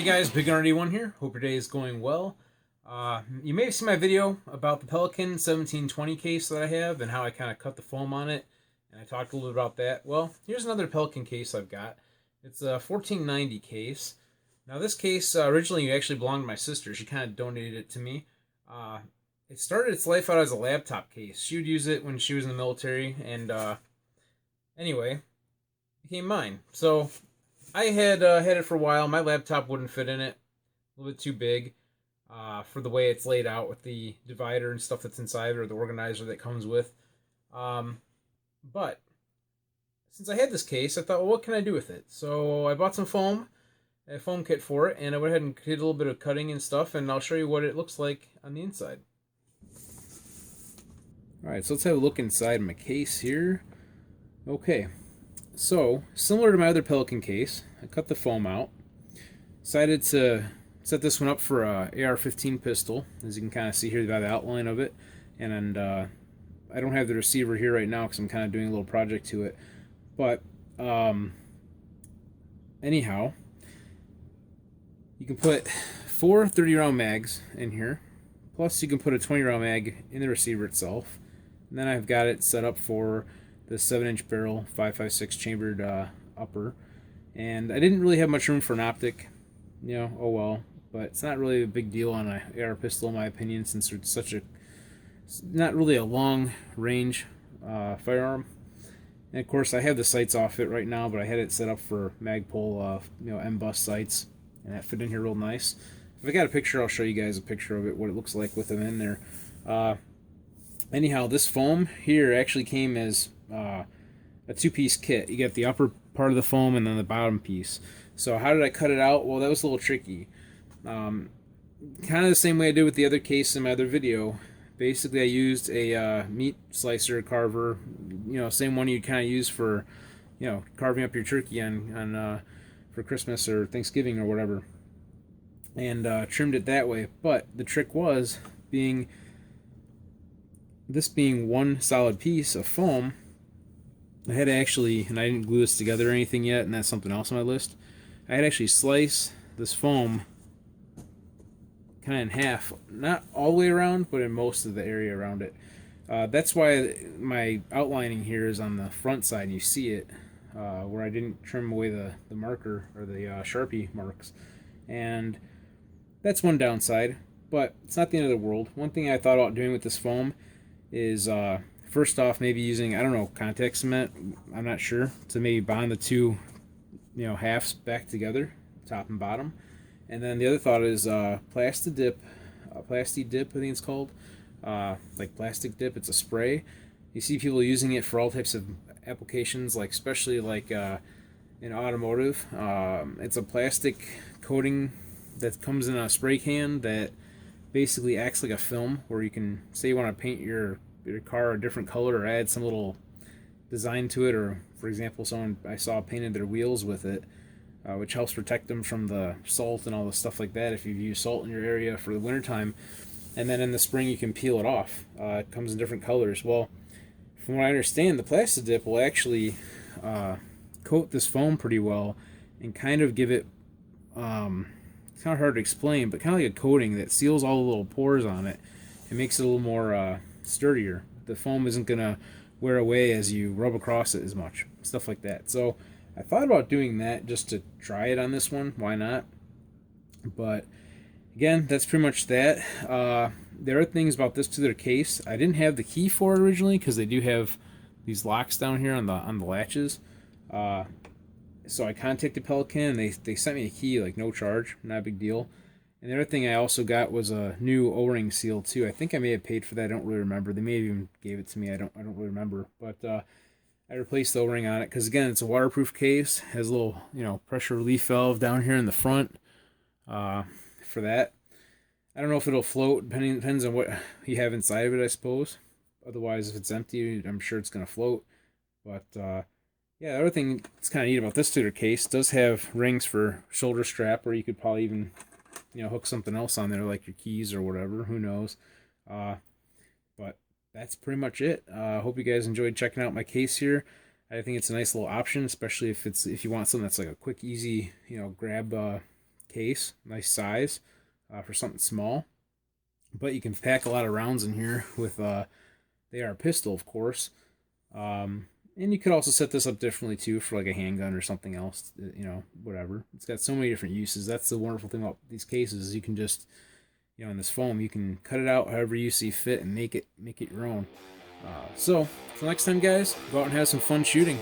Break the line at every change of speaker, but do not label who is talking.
guys, Big RD1 here. Hope your day is going well. You may have seen my video about the Pelican 1720 case that I have and how I kind of cut the foam on it, and I talked a little bit about that. Well, here's another Pelican case I've got. It's a 1490 case. Now this case originally actually belonged to my sister. She kind of donated it to me. It started its life out as a laptop case. She would use it when she was in the military, and anyway, it became mine. So I had had it for a while. My laptop wouldn't fit in it. A little bit too big for the way it's laid out with the divider and stuff that's inside, or the organizer that comes with. But since I had this case, I thought, well, what can I do with it? So I bought some foam, a foam kit for it, and I went ahead and did a little bit of cutting and stuff, and I'll show you what it looks like on the inside. Alright, so let's have a look inside my case here. Okay, so similar to my other Pelican case, I cut the foam out. Decided to set this one up for a AR15 pistol, as you can kind of see here by the outline of it. And I don't have the receiver here right now because I'm kind of doing a little project to it. But anyhow, you can put 4 30-round mags in here. Plus you can put a 20-round mag in the receiver itself. And then I've got it set up for the 7-inch barrel 5.56 chambered upper. And I didn't really have much room for an optic. You know, oh well. But it's not really a big deal on an AR pistol in my opinion, since it's such a not really a long range firearm. And of course I have the sights off it right now, but I had it set up for Magpul M-bus sights, and that fit in here real nice. If I got a picture, I'll show you guys a picture of it, what it looks like with them in there. Anyhow, this foam here actually came as a two-piece kit. You get the upper part of the foam and then the bottom piece. So how did I cut it out? Well, that was a little tricky. Kind of the same way I did with the other case in my other video. Basically, I used a meat slicer carver, same one you kind of use for, carving up your turkey on for Christmas or Thanksgiving or whatever, and trimmed it that way. But the trick was this being one solid piece of foam, I had to actually, and I didn't glue this together or anything yet, and that's something else on my list. I had to actually slice this foam kind of in half, not all the way around, but in most of the area around it. That's why my outlining here is on the front side, and you see it, where I didn't trim away the marker, or the Sharpie marks. And that's one downside, but it's not the end of the world. One thing I thought about doing with this foam is, first off, maybe using, I don't know, contact cement, I'm not sure, to maybe bond the two, halves back together, top and bottom. And then the other thought is Plasti Dip, I think it's called, like plastic dip. It's a spray. You see people using it for all types of applications, like especially like in automotive. It's a plastic coating that comes in a spray can that basically acts like a film, where you can say you want to paint your car a different color or add some little design to it, or for example, someone I saw painted their wheels with it. Which helps protect them from the salt and all the stuff like that if you've used salt in your area for the wintertime. And then in the spring you can peel it off. It comes in different colors. Well, from what I understand, the Plasti Dip will actually coat this foam pretty well and kind of give it, it's kind of hard to explain, but kind of like a coating that seals all the little pores on it and makes it a little more sturdier. The foam isn't going to wear away as you rub across it as much. Stuff like that. So I thought about doing that just to try it on this one. Why not? But again, that's pretty much that. There are things about this particular case I didn't have the key for originally, because they do have these locks down here on the latches. So I contacted Pelican, and they sent me a key, like no charge, not a big deal. And the other thing I also got was a new O-ring seal too. I think I may have paid for that. I don't really remember. They may have even gave it to me. I don't really remember. But I replaced the O-ring on it because, again, it's a waterproof case. Has a little, pressure relief valve down here in the front for that. I don't know if it'll float. Depends on what you have inside of it, I suppose. Otherwise, if it's empty, I'm sure it's going to float. But, yeah, the other thing that's kind of neat about this particular case does have rings for shoulder strap, or you could probably even, hook something else on there, like your keys or whatever. Who knows? But that's pretty much it. Hope you guys enjoyed checking out my case here. I think it's a nice little option, especially if you want something that's like a quick, easy, grab case, nice size for something small. But you can pack a lot of rounds in here with the AR pistol, of course. And you could also set this up differently too for like a handgun or something else, whatever. It's got so many different uses. That's the wonderful thing about these cases is you can just, in this foam, you can cut it out however you see fit and make it your own. So, till next time, guys, go out and have some fun shooting.